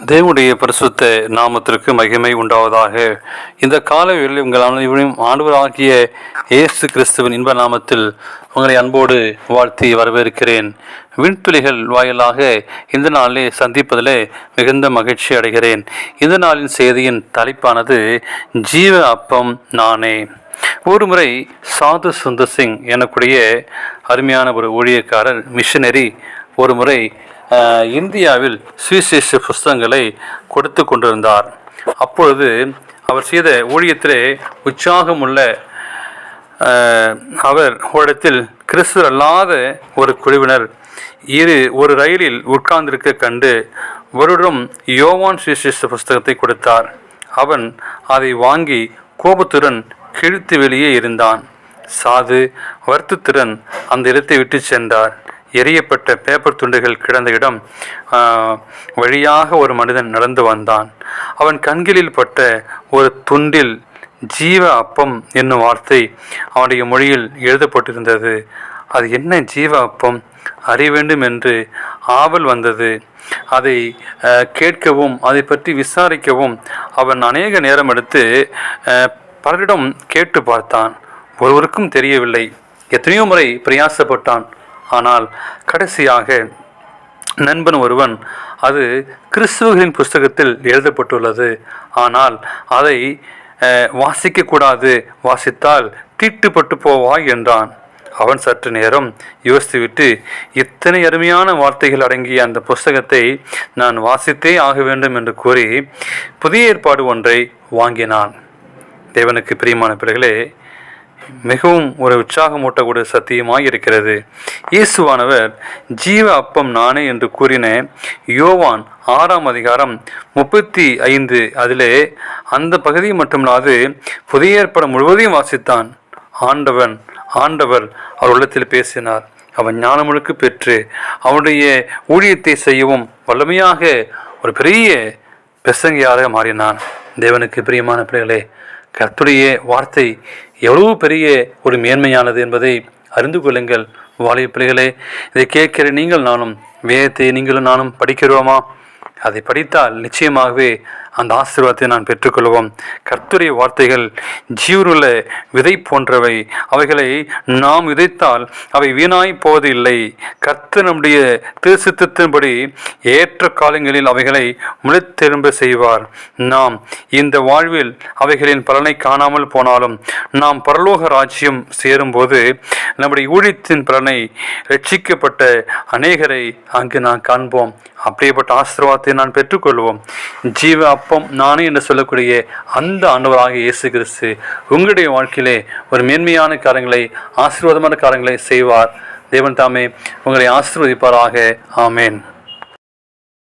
தேவனுடைய பரிசுத்த நாமத்திற்கு மகிமை உண்டாவதாக. இந்த காலையில் உங்கள் அனைவரையும் ஆண்டவராகிய இயேசு கிறிஸ்துவின் இன்ப நாமத்தில் உங்களை அன்போடு வாழ்த்தி வரவேற்கிறேன். விண்துளிகள் வாயிலாக இந்த நாளிலே சந்திப்பதிலே மிகுந்த மகிழ்ச்சி அடைகிறேன். இந்த நாளின் செய்தியின் தலைப்பானது ஜீவ அப்பம் நானே. ஒரு முறை சாது சுந்தர் சிங் எனக்கூடிய அருமையான ஒரு ஊழியக்காரர் மிஷனரி ஒரு முறை இந்தியாவில் சுவிசேஷ புஸ்தகங்களை கொடுத்து கொண்டிருந்தார். அப்பொழுது அவர் செய்த ஊழியத்திலே உற்சாகமுள்ள அவர் இடத்தில் கிறிஸ்து அல்லாத ஒரு குழுவினர் ஒரு ரயிலில் உட்கார்ந்திருக்க கண்டு ஒருவரும் யோவான் சுவிசேஷ புஸ்தகத்தை கொடுத்தார். அவன் அதை வாங்கி கோபத்துடன் கிழித்து வெளியே இருந்தான். சாது வருத்தத்துடன் அந்த இடத்தை விட்டு சென்றார். எரியப்பட்ட பேப்பர் துண்டுகள் கிடந்த இடம் வழியாக ஒரு மனிதன் நடந்து வந்தான். அவன் கண்களில் பட்ட ஒரு துண்டில் ஜீவ அப்பம் என்னும் வார்த்தை அவனுடைய மொழியில் எழுதப்பட்டிருந்தது. அது என்ன ஜீவ அப்பம் அறிய வேண்டும் என்று ஆவல் வந்தது. அதை கேட்கவும் அதை பற்றி விசாரிக்கவும் அவன் அநேக நேரம் எடுத்து பலரிடம் கேட்டு பார்த்தான். ஒருவருக்கும் தெரியவில்லை. எத்தனையோ முறை பிரயாசப்பட்டான். ஆனால் கடைசியாக நண்பன் ஒருவன் அது கிறிஸ்துவின் புஸ்தகத்தில் எழுதப்பட்டுள்ளது, ஆனால் அதை வாசிக்கக்கூடாது, வாசித்தால் தீட்டுப்பட்டு போவாய் என்றான். அவன் சற்று நேரம் யோசித்துவிட்டு இத்தனை அருமையான வார்த்தைகள் அடங்கிய அந்த புஸ்தகத்தை நான் வாசித்தே ஆக வேண்டும் என்று கூறி புதிய ஏற்பாடு ஒன்றை வாங்கினான். தேவனுக்கு பிரியமான பிள்ளைகளே, மிகவும் ஒரு உற்சாகமூட்டக்கூடிய சத்தியமாய் இருக்கிறது. இயேசுவானவர் ஜீவ அப்பம் நானே என்று கூறின யோவான் 6ஆம் அதிகாரம் 35 அதிலே அந்த பகுதியை மட்டுமில்லாது புதிய ஏற்பாடு முழுவதையும் வாசித்தான். ஆண்டவர் அவர் உள்ளத்தில் பேசினார். அவன் ஞானமுழுக்கு பெற்று அவனுடைய ஊழியத்தை செய்யவும் வல்லமையாக ஒரு பெரிய பிரசங்கியாக மாறினான். தேவனுக்கு பிரியமான பிள்ளைகளே, கர்த்தருடைய வார்த்தை எவ்வளவு பெரிய ஒரு மேன்மையானது என்பதை அறிந்து கொள்ளுங்கள். வாலிய பிள்ளைகளே, இதை கேட்கிற நீங்கள் நானும் வேதத்தை நீங்களும் நானும் படிக்கிறோமா? அதை படித்தால் நிச்சயமாகவே அந்த ஆசீர்வாதத்தை நான் பெற்றுக்கொள்வோம். கர்த்தருடைய வார்த்தைகள் ஜீவனுள்ள விதை போன்றவை. அவைகளை நாம் விதைத்தால் அவை வீணாய் போவதில்லை. கர்த்தர் நம்முடைய திருச்சித்தத்தின்படி ஏற்ற காலங்களில் அவைகளை முளைத்தெழும்ப செய்வார். நாம் இந்த வாழ்வில் அவைகளின் பலனை காணாமல் போனாலும் நாம் பரலோக ராஜ்யம் சேரும்போது நம்முடைய ஊழியத்தின் பலனை ரட்சிக்கப்பட்ட அநேகரை அங்கு நான் காண்போம். அப்படியேப்பட்ட ஆசீர்வாதத்தை நான் பெற்றுக்கொள்வோம். ஜீவ அப்பம் நானே என்று சொல்லக்கூடிய அந்த ஆண்டவராக இயேசு கிறிஸ்து உங்களுடைய வாழ்க்கையிலே ஒரு மேன்மையான காரியங்களை, ஆசீர்வாதமான காரியங்களை செய்வார். தேவன் தாமே உங்களை ஆசீர்வதிப்பாராக. ஆமேன்.